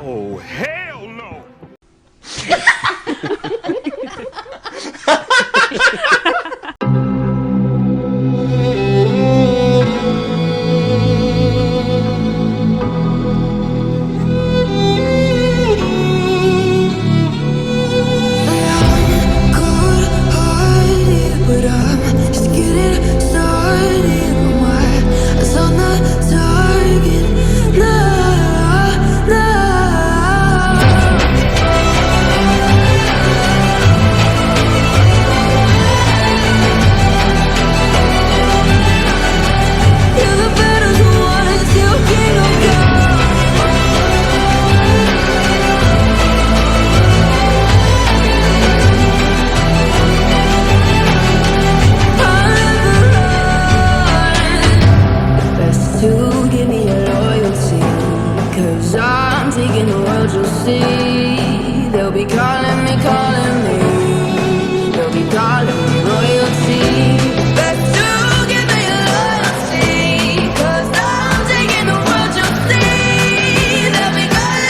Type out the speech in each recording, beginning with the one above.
Oh, hell no! They'll be calling me, they'll be calling me royalty. Best to give me your loyalty, 'cause I'm taking the world, you'll see. They'll be calling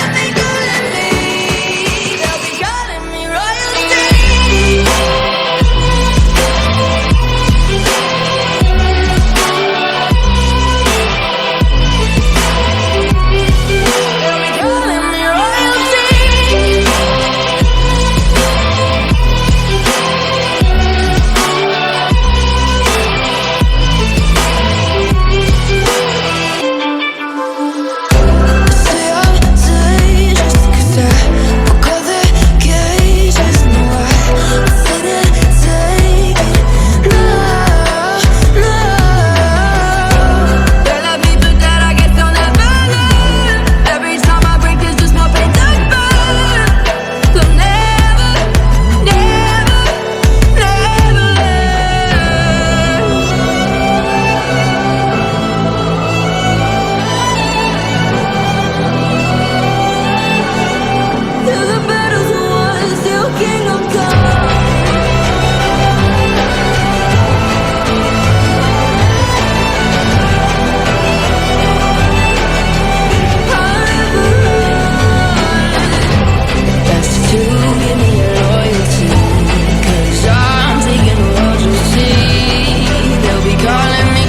me,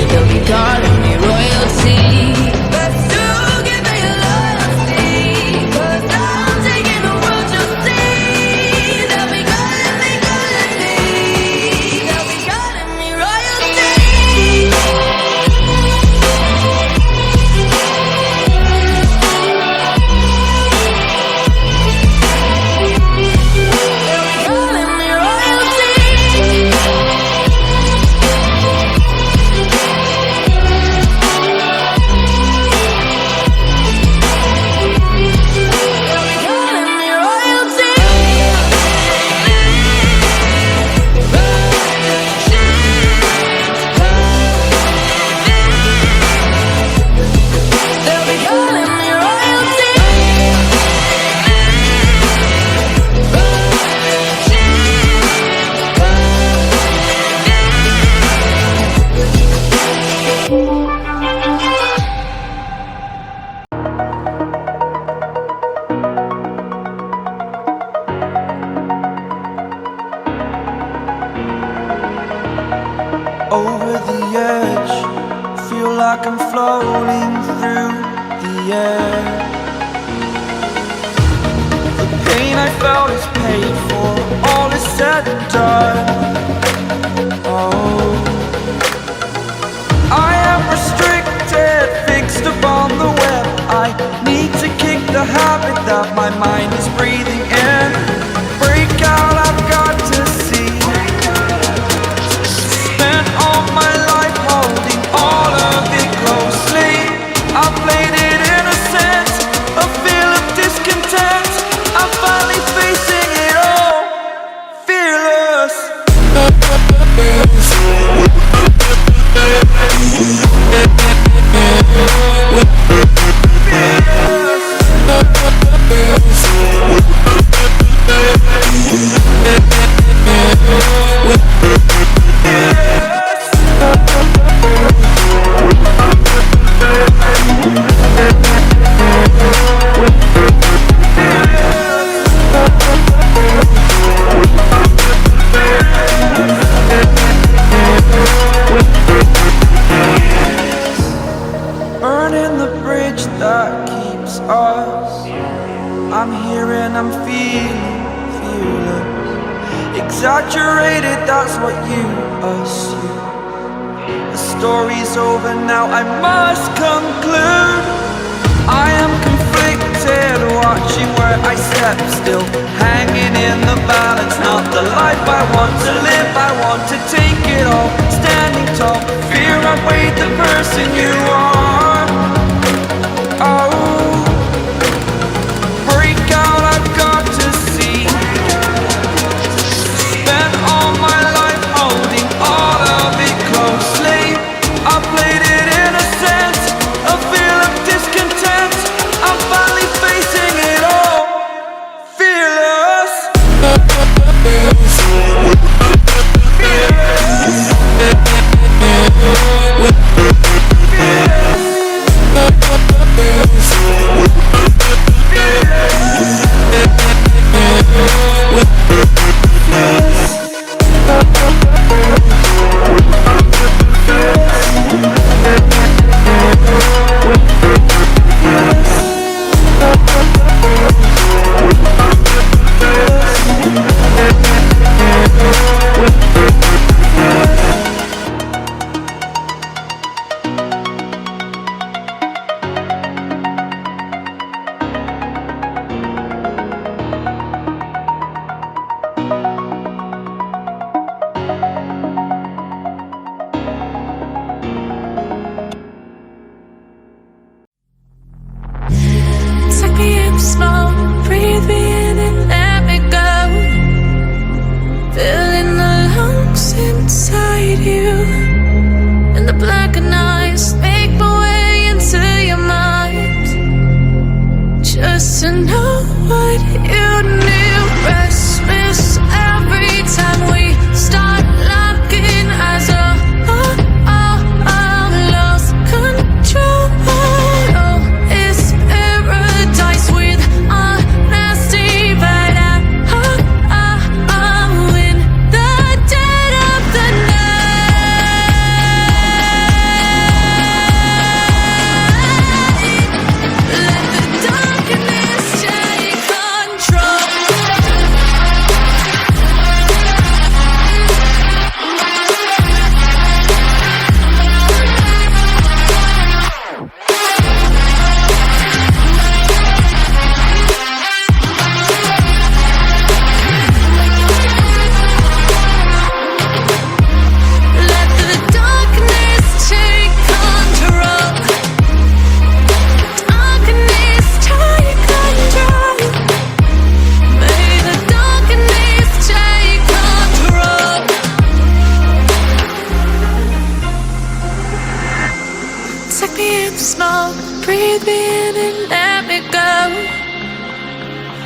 they'll be calling me royalty. Over the edge, feel like I'm floating through the air. The pain I felt is paid for, all is said and done. Oh, I am restricted, fixed upon the web. I need to kick the habit that my mind is breathing in. Break out, I've got to see. Spent all my life holding all of it closely. I played it innocent, a feel of discontent. I'm finally facing it all, fearless. Fearless. fearless. Exaggerated, that's what you assume. The story's over now, I must conclude. I am conflicted, watching where I step still, hanging in the balance. Not the life I want to live, I want to take it all. Standing tall, fear I've weighed the person you are. Oh, break out, I've got to see. Spent all my life holding all of it closely. I played it innocent, a feel of discontent. I'm finally facing it all, fearless.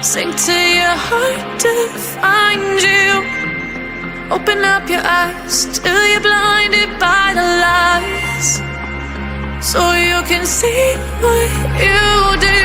Sink to your heart to find you. Open up your eyes till you're blinded by the lies, so you can see what you do.